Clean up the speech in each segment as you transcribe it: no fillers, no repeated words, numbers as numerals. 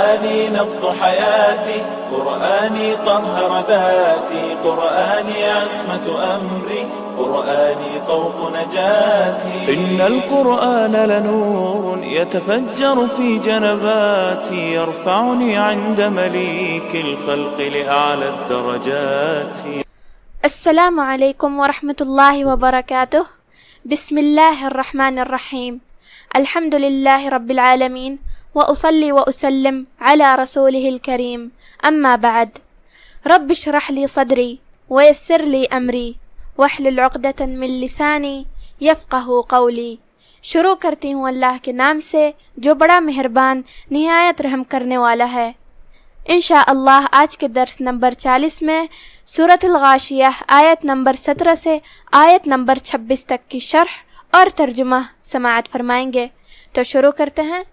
قرآني نبض حياتي، قرآني طهر ذاتي، قرآني عصمة أمري، قرآني طوق نجاتي. إن القرآن لنور يتفجر في جنباتي، يرفعني عند مليك الخلق لأعلى الدرجات. السلام علیکم ورحمۃ اللہ وبرکاتہ. بسم اللہ الرحمن الرحیم. الحمد للہ رب العالمین وأصلي وأسلم على رسوله الكريم. أما بعد، رب اشرح لي صدري ويسر لي أمري واحلل عقدة من لساني يفقه قولي. شروع کرتی ہوں اللہ کے نام سے جو بڑا مہربان نہایت رحم کرنے والا ہے. انشاءاللہ آج کے درس نمبر 40 میں سورۃ الغاشیہ آیت نمبر 17 سے آیت نمبر 26 تک کی شرح اور ترجمہ سماعت فرمائیں گے. تو شروع کرتے ہیں.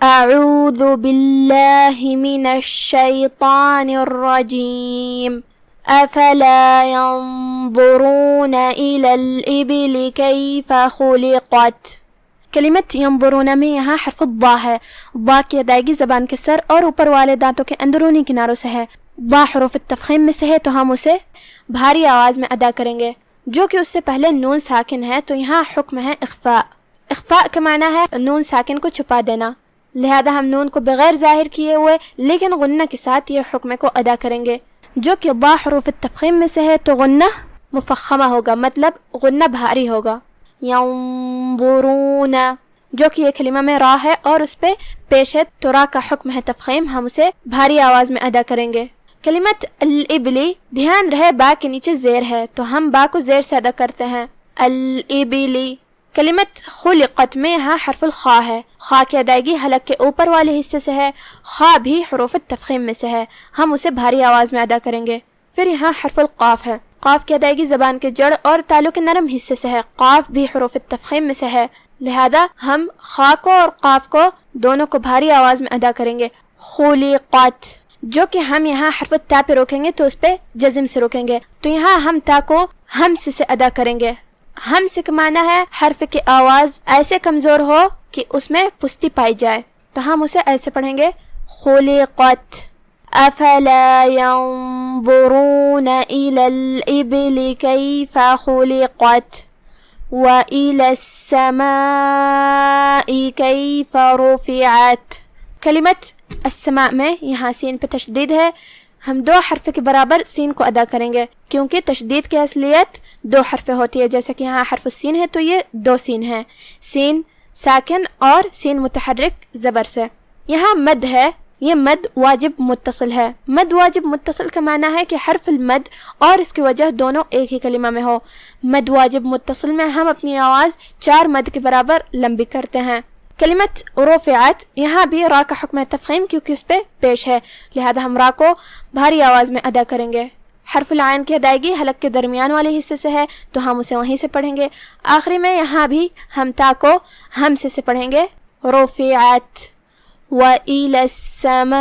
اعوذ باللہ من الشیطان الرجیم. افلا ينظرون الى الابل كيف خلقت. کلمت ینظرون میں یہاں حرف الضا ہے. ضا کی ادائیگی زبان کے سر اور اوپر والے دانتوں کے اندرونی کناروں سے ہے. ضا حروف التفخیم میں سے ہے تو ہم اسے بھاری آواز میں ادا کریں گے، جو کہ اس سے پہلے نون ساکن ہے، تو یہاں حکم ہے اخفاء. اخفاء کا معنی ہے نون ساکن کو چھپا دینا، لہذا ہم نون کو بغیر ظاہر کیے ہوئے لیکن غنہ کے ساتھ یہ حکم کو ادا کریں گے، جو کہ ضا حروف التفخیم میں سے ہے تو غنہ مفخمہ ہوگا، مطلب غنہ بھاری ہوگا. ینظرون جو کہ یہ کلمہ میں را ہے اور اس پہ پیش ہے تو را کا حکم ہے تفخیم، ہم اسے بھاری آواز میں ادا کریں گے. کلمت الابلی، دھیان رہے با کے نیچے زیر ہے تو ہم با کو زیر سے ادا کرتے ہیں. الابلی. کلمت خلقت میں یہاں حرف الخاء ہے. خاء کی ادائیگی حلق کے اوپر والے حصے سے ہے. خاء بھی حروف التفخیم میں سے ہے، ہم اسے بھاری آواز میں ادا کریں گے. پھر یہاں حرف القاف ہے. قاف کی ادائیگی زبان کے جڑ اور تالو کے نرم حصے سے ہے. قاف بھی حروف التفخیم میں سے ہے، لہذا ہم خاء کو اور قاف کو دونوں کو بھاری آواز میں ادا کریں گے. خلقت جو کہ ہم یہاں حرف تا پہ روکیں گے تو اس پہ جزم سے روکیں گے، تو یہاں ہم تا کو ہمس سے ادا کریں گے. ہمس کا معنی ہے حرف کی آواز ایسے کمزور ہو کہ اس میں پستی پائی جائے، تو ہم اسے ایسے پڑھیں گے خلقت. افلا ينظرون الى الابل كيف خلقت والى السماء كيف رفعت. کلمت السماء میں یہاں سین پہ تشدید ہے، ہم دو حرف کے برابر سین کو ادا کریں گے، کیونکہ تشدید کی اصلیت دو حرف ہوتی ہے، جیسے کہ یہاں حرف السین ہے تو یہ دو سین ہے، سین ساکن اور سین متحرک زبر سے. یہاں مد ہے، یہ مد واجب متصل ہے. مد واجب متصل کا معنی ہے کہ حرف المد اور اس کی وجہ دونوں ایک ہی کلمہ میں ہو. مد واجب متصل میں ہم اپنی آواز 4 مد کے برابر لمبی کرتے ہیں. کلمت رفعت، یہاں بھی را کا حکم ہے تفخیم کیونکہ اس پہ پیش ہے، لہذا ہم را کو بھاری آواز میں ادا کریں گے. حرف العین کی ادائیگی حلق کے درمیان والے حصے سے ہے تو ہم اسے وہیں سے پڑھیں گے. آخری میں یہاں بھی ہم تا کو ہم سے پڑھیں گے رفعت. وَإِلَى السَّمَاءِ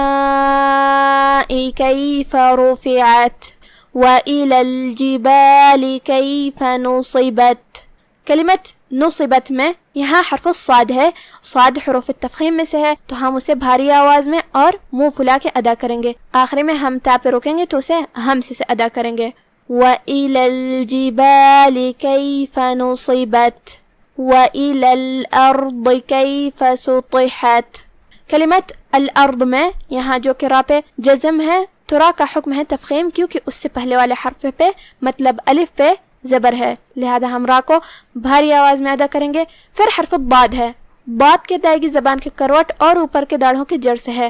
كَيْفَ رُفِعَتْ وَإِلَى الْجِبَالِ كَيْفَ نُصِبَتْ. کلمت نصبت میں یہاں حرف الصاد ہے. صاد حروف التفخیم میں سے ہے تو ہم اسے بھاری آواز میں اور منہ پھلا کے ادا کریں گے. آخری میں ہم تا پہ روکیں گے تو اسے ہم سے ادا کریں گے. وَإِلَى الْجِبَالِ كَيْفَ نُصِبَتْ وَإِلَى الْأَرْضِ كَيْفَ سُطِحَتْ. کلمت الارض میں یہاں جو کہ را پہ جزم ہے تو را کا حکم ہے تفخیم کیونکہ اس سے پہلے والے حرف پہ مطلب الف پہ زبر ہے، لہذا ہم را کو بھاری آواز میں ادا کریں گے. پھر حرف الضاد ہے. ضاد کی ادائیگی زبان کے کروٹ اور اوپر کے داڑھوں کے جڑ سے ہے.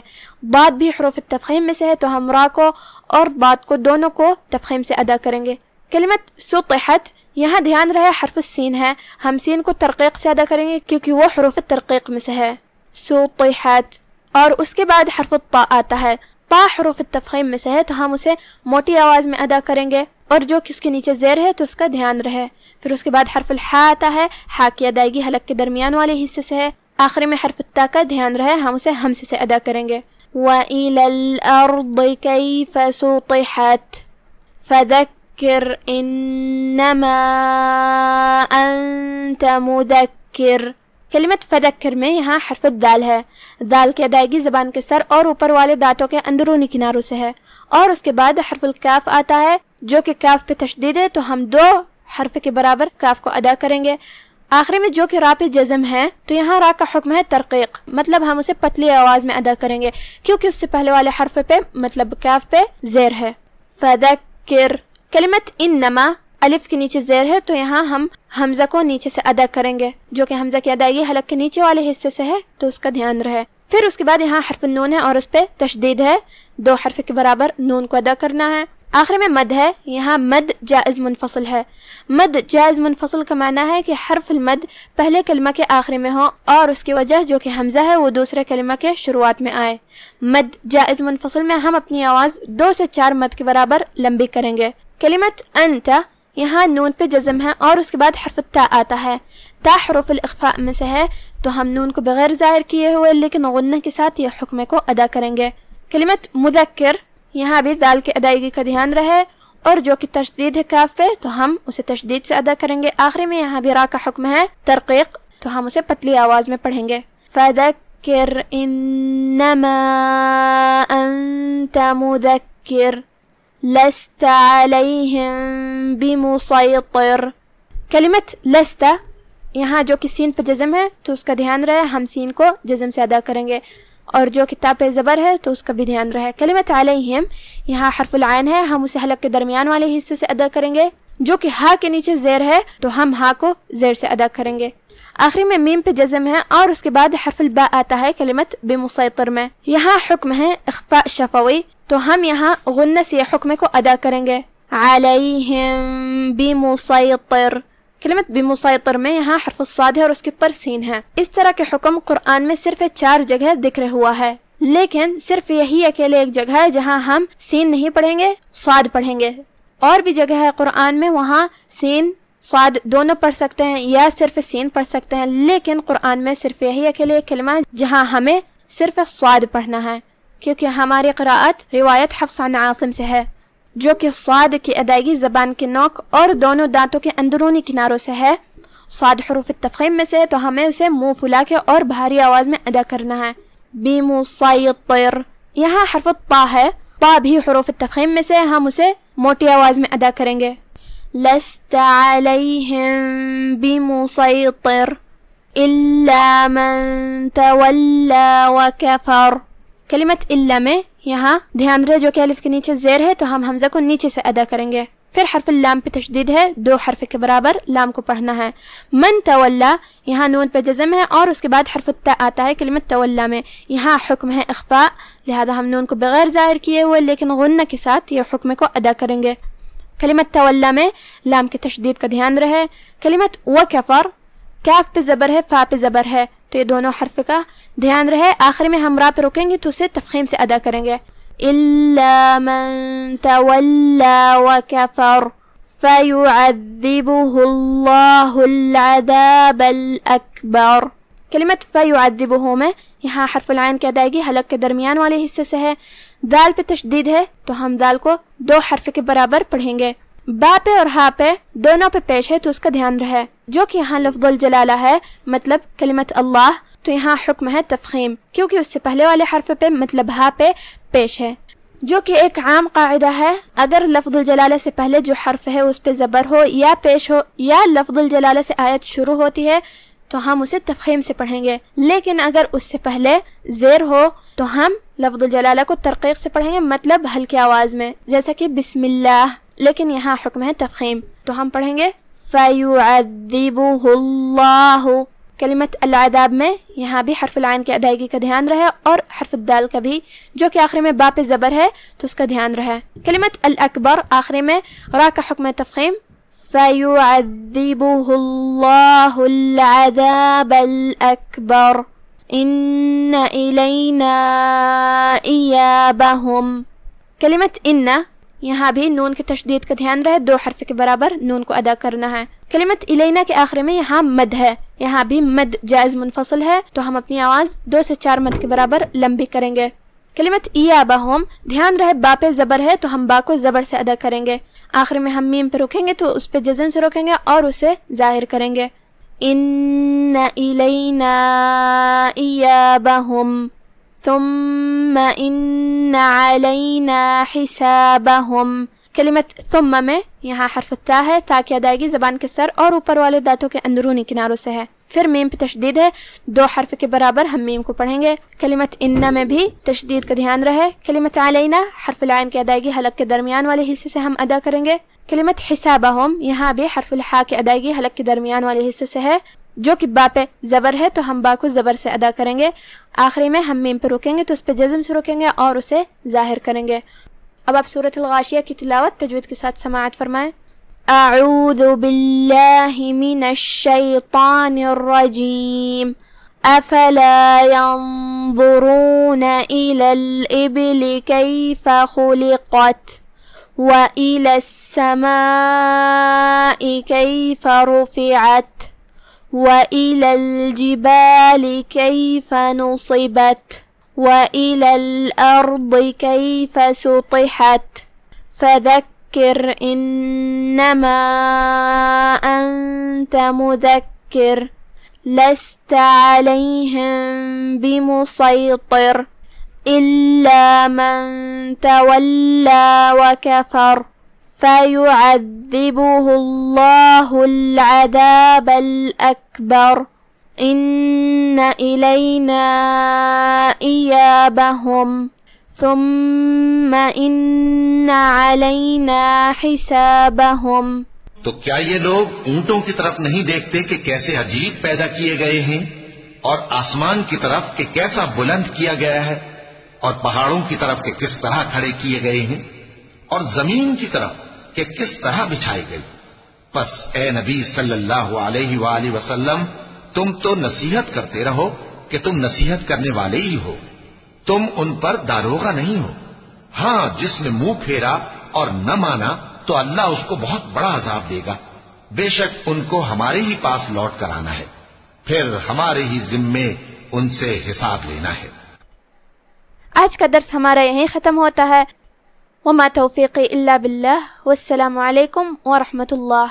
ضاد بھی حروف التفخیم میں سے ہے تو ہم را کو اور ضاد کو دونوں کو تفخیم سے ادا کریں گے. کلمت سطحت، یہاں دھیان رہے حرف السین ہے، ہم سین کو ترقیق سے ادا کریں گے کیونکہ وہ حروف الترقیق میں سے ہے. سطحت. اور اس کے بعد حرف الطاء آتا ہے. طا حروف التفخیم میں سے ہے تو ہم اسے موٹی آواز میں ادا کریں گے، اور جو کہ اس کے نیچے زیر ہے تو اس کا دھیان رہے. پھر اس کے بعد حرف الحاء آتا ہے. حاء کی ادائیگی حلق کے درمیان والے حصے سے ہے. آخری میں حرف التا کا دھیان رہے، ہم اسے ہم سے ادا کریں گے. وَإِلَى الْأَرْضِ كَيْفَ سُطِحَتْ فَذَكِّرْ إِنَّمَا أَنْتَ مُذَكِّرْ. کلمت فذکر میں یہاں حرف دال ہے. دال کی ادائیگی زبان کے سر اور اوپر والے دانتوں کے اندرونی کناروں سے ہے. اور اس کے بعد حرف الکاف آتا ہے جو کہ کاف پہ تشدید ہے، تو ہم 2 حرف کے برابر کاف کو ادا کریں گے. آخری میں جو کہ را پہ جزم ہے، تو یہاں را کا حکم ہے ترقیق، مطلب ہم اسے پتلی آواز میں ادا کریں گے کیونکہ اس سے پہلے والے حرف پہ مطلب کاف پہ زیر ہے. فذکر. کلمت انما الف کے نیچے زیر ہے، تو یہاں ہم حمزہ کو نیچے سے ادا کریں گے، جو کہ حمزہ کی ادائیگی حلق کے نیچے والے حصے سے ہے، تو اس کا دھیان رہے. پھر اس کے بعد یہاں حرف نون ہے اور اس پہ تشدید ہے، 2 حرف کے برابر نون کو ادا کرنا ہے. آخر میں مد ہے، یہاں مد جائز منفصل ہے. مد جائز منفصل کا معنی ہے کہ حرف المد پہلے کلمہ کے آخر میں ہو اور اس کی وجہ جو کہ حمزہ ہے وہ دوسرے کلمہ کے شروعات میں آئے. مد جائز منفصل میں ہم اپنی آواز 2 سے 4 مد کے برابر لمبی کریں گے. کلمت انت، یہاں نون پہ جزم ہے اور اس کے بعد حرف تا آتا ہے. تا حروف الاخفاء میں سے ہے، تو ہم نون کو بغیر ظاہر کیے ہوئے لیکن غنہ کے ساتھ یہ حکم کو ادا کریں گے. کلمت مذکر، یہاں بھی دال کی ادائیگی کا دھیان رہے اور جو کہ تشدید ہے کاف پہ، تو ہم اسے تشدید سے ادا کریں گے. آخری میں یہاں بھی را کا حکم ہے ترقیق، تو ہم اسے پتلی آواز میں پڑھیں گے. فذکر انما انت مذکر لست علیہم بمسیطر. کلمت لست، یہاں جو کہ سین پہ جزم ہے تو اس کا دھیان رہے، ہم سین کو جزم سے ادا کریں گے، اور جو کہ تا پہ زبر ہے تو اس کا بھی دھیان رہے. کلمت علیہم، یہاں حرف العین ہے، ہم اسے حلق کے درمیان والے حصے سے ادا کریں گے. جو کہ ہا کے نیچے زیر ہے تو ہم ہا کو زیر سے ادا کریں گے. آخری میں میم پہ جزم ہے اور اس کے بعد حرف الباء آتا ہے کلمت بمسیطر میں. یہاں حکم ہے اخفاء شفوی، تو ہم یہاں غنہ سے حکم کو ادا کریں گے. علیہم بمسیطر. کلمت بمسیطر میں یہاں حرف الصاد ہے اور اس کے پر سین ہے. اس طرح کے حکم قرآن میں صرف 4 جگہ ذکر ہوا ہے، لیکن صرف یہی اکیلے ایک جگہ ہے جہاں ہم سین نہیں پڑھیں گے، صاد پڑھیں گے. اور بھی جگہ ہے قرآن میں وہاں سین صاد دونوں پڑھ سکتے ہیں یا صرف سین پڑھ سکتے ہیں، لیکن قرآن میں صرف یہی اکیلے ایک کلمہ ہے جہاں ہمیں صرف صاد پڑھنا ہے، کیونکہ ہماری قراءت روایت حفص عن عاصم سے ہے، جو کہ صاد کی ادائیگی زبان کے نوک اور دونوں دانتوں کے اندرونی کناروں سے ہے. صاد حروف التفخیم میں سے ہے، تو ہمیں اسے منہ پھلا کے اور بھاری آواز میں ادا کرنا ہے. بمسیطر. یہاں حرف طا ہے، طا بھی حروف التفخیم میں سے، ہم اسے موٹی آواز میں ادا کریں گے. لست علیہم بمسیطر الا من تولی وکفر. کلمت الا میں یہاں دھیان رہے جو کہ الف کے نیچے زیر ہے، تو ہم حمزہ کو نیچے سے ادا کریں گے. پھر حرف اللام پہ تشدید ہے، 2 حرف کے برابر لام کو پڑھنا ہے. من تولا، یہاں نون پہ جزم ہے اور اس کے بعد حرف التا آتا ہے کلمت تولا میں. یہاں حکم ہے اخفاء، لہذا ہم نون کو بغیر ظاہر کیے ہوئے لیکن غنہ کے ساتھ یہ حکم کو ادا کریں گے. کلمت تولا میں لام کی تشدید کا دھیان رہے. کلمت وکفر، کاف پہ زبر ہے، فا پہ زبر ہے، تو یہ دونوں حرف کا دھیان رہے. آخر میں ہم را پہ رکیں گے تو اسے تفخیم سے ادا کریں گے. إلا من تولى وكفر فيعذبه الله العذاب الأكبر. کلمت فیعذبہ میں یہاں حرف العین کی ادائیگی حلق کے درمیان والے حصے سے ہے. دال پہ تشدید ہے تو ہم دال کو 2 حرف کے برابر پڑھیں گے. با پہ اور ہا پہ دونوں پہ پیش ہے تو اس کا دھیان رہے. جو کہ یہاں لفظ الجلالہ ہے مطلب کلمت اللہ، تو یہاں حکم ہے تفخیم کیونکہ اس سے پہلے والے حرف پہ مطلب ہا پہ پیش ہے. جو کہ ایک عام قاعدہ ہے، اگر لفظ الجلالہ سے پہلے جو حرف ہے اس پہ زبر ہو یا پیش ہو یا لفظ الجلالہ سے آیت شروع ہوتی ہے تو ہم اسے تفخیم سے پڑھیں گے، لیکن اگر اس سے پہلے زیر ہو تو ہم لفظ الجلالہ کو ترقیق سے پڑھیں گے، مطلب ہلکی آواز میں، جیسا کہ بسم اللہ. لیکن یہاں حکم ہے تفخیم، تو ہم پڑھیں گے فَيُعَذِّبُهُ اللَّهُ. کلمت العذاب میں یہاں بھی حرف العین کی ادائیگی کا دھیان رہے اور حرف الدال کا بھی، جو کہ آخری میں با پہ زبر ہے تو اس کا دھیان رہے. کلمت الاکبر آخری میں را کا حکم تفخیم، فَيُعَذِّبُهُ اللَّهُ الْعَذَابَ الْأَكْبَرَ إِنَّ إِلَيْنَا إِيَابَهُمْ. کلمت ان یہاں بھی نون کی تشدید کا دھیان رہے، 2 حرف کے برابر نون کو ادا کرنا ہے. کلمت الینا کے آخر میں یہاں مد ہے، یہاں بھی مد جائز منفصل ہے تو ہم اپنی آواز 2 سے 4 مد کے برابر لمبی کریں گے. کلمت ایابہم دھیان رہے با پہ زبر ہے تو ہم با کو زبر سے ادا کریں گے. آخر میں ہم میم پہ رکیں گے تو اس پہ جزم سے رکیں گے اور اسے ظاہر کریں گے. إن إلينا إيابهم ثم إن علينا حسابهم. کلمت ثم میں یہاں حرف التا ہے، تا کی ادائیگی زبان کے سر اور اوپر والے دانتوں کے اندرونی کناروں سے ہے. پھر میم پہ تشدید ہے، 2 حرف کے برابر ہم میم کو پڑھیں گے. کلمت ان میں بھی تشدید کا دھیان رہے. کلمت علینا حرف العین کی ادائیگی حلق کے درمیان والے حصے سے ہم ادا کریں گے. کلمت حسابہم یہاں بھی حرف الحاء کی ادائیگی حلق کے درمیان والے حصے سے ہے، جو کہ با پہ زبر ہے تو ہم با کو زبر سے ادا کریں گے. آخری میں ہم میم پہ روکیں گے تو اس پہ جزم سے روکیں گے اور اسے ظاہر کریں گے. اب آپ سورۃ الغاشیہ کی تلاوت تجوید کے ساتھ سماعت فرمائیں. اعوذ باللہ من الشیطان الرجیم افلا ينظرون الى الابل كيف خلقت والى السماء كيف رفعت وإلى الجبال كيف نصبت وإلى الأرض كيف سطحت فذكر إنما أنت مذكر لست عليهم بمسيطر إلا من تولى وكفر فيعذبه الله العذاب الأكبر إن إلينا إيابهم ثم إن علينا حسابهم. تو کیا یہ لوگ اونٹوں کی طرف نہیں دیکھتے کہ کیسے عجیب پیدا کیے گئے ہیں، اور آسمان کی طرف کہ کیسا بلند کیا گیا ہے، اور پہاڑوں کی طرف کہ کس طرح کھڑے کیے گئے ہیں، اور زمین کی طرف کہ کس طرح بچھائی گئی. پس اے نبی صلی اللہ علیہ وآلہ وسلم، تم تو نصیحت کرتے رہو کہ تم نصیحت کرنے والے ہی ہو، تم ان پر داروغہ نہیں ہو. ہاں جس نے منہ پھیرا اور نہ مانا تو اللہ اس کو بہت بڑا عذاب دے گا. بے شک ان کو ہمارے ہی پاس لوٹ کر آنا ہے، پھر ہمارے ہی ذمے ان سے حساب لینا ہے. آج کا درس ہمارا یہیں ختم ہوتا ہے. وما توفیقی الا باللہ، والسلام علیکم ورحمۃ اللہ.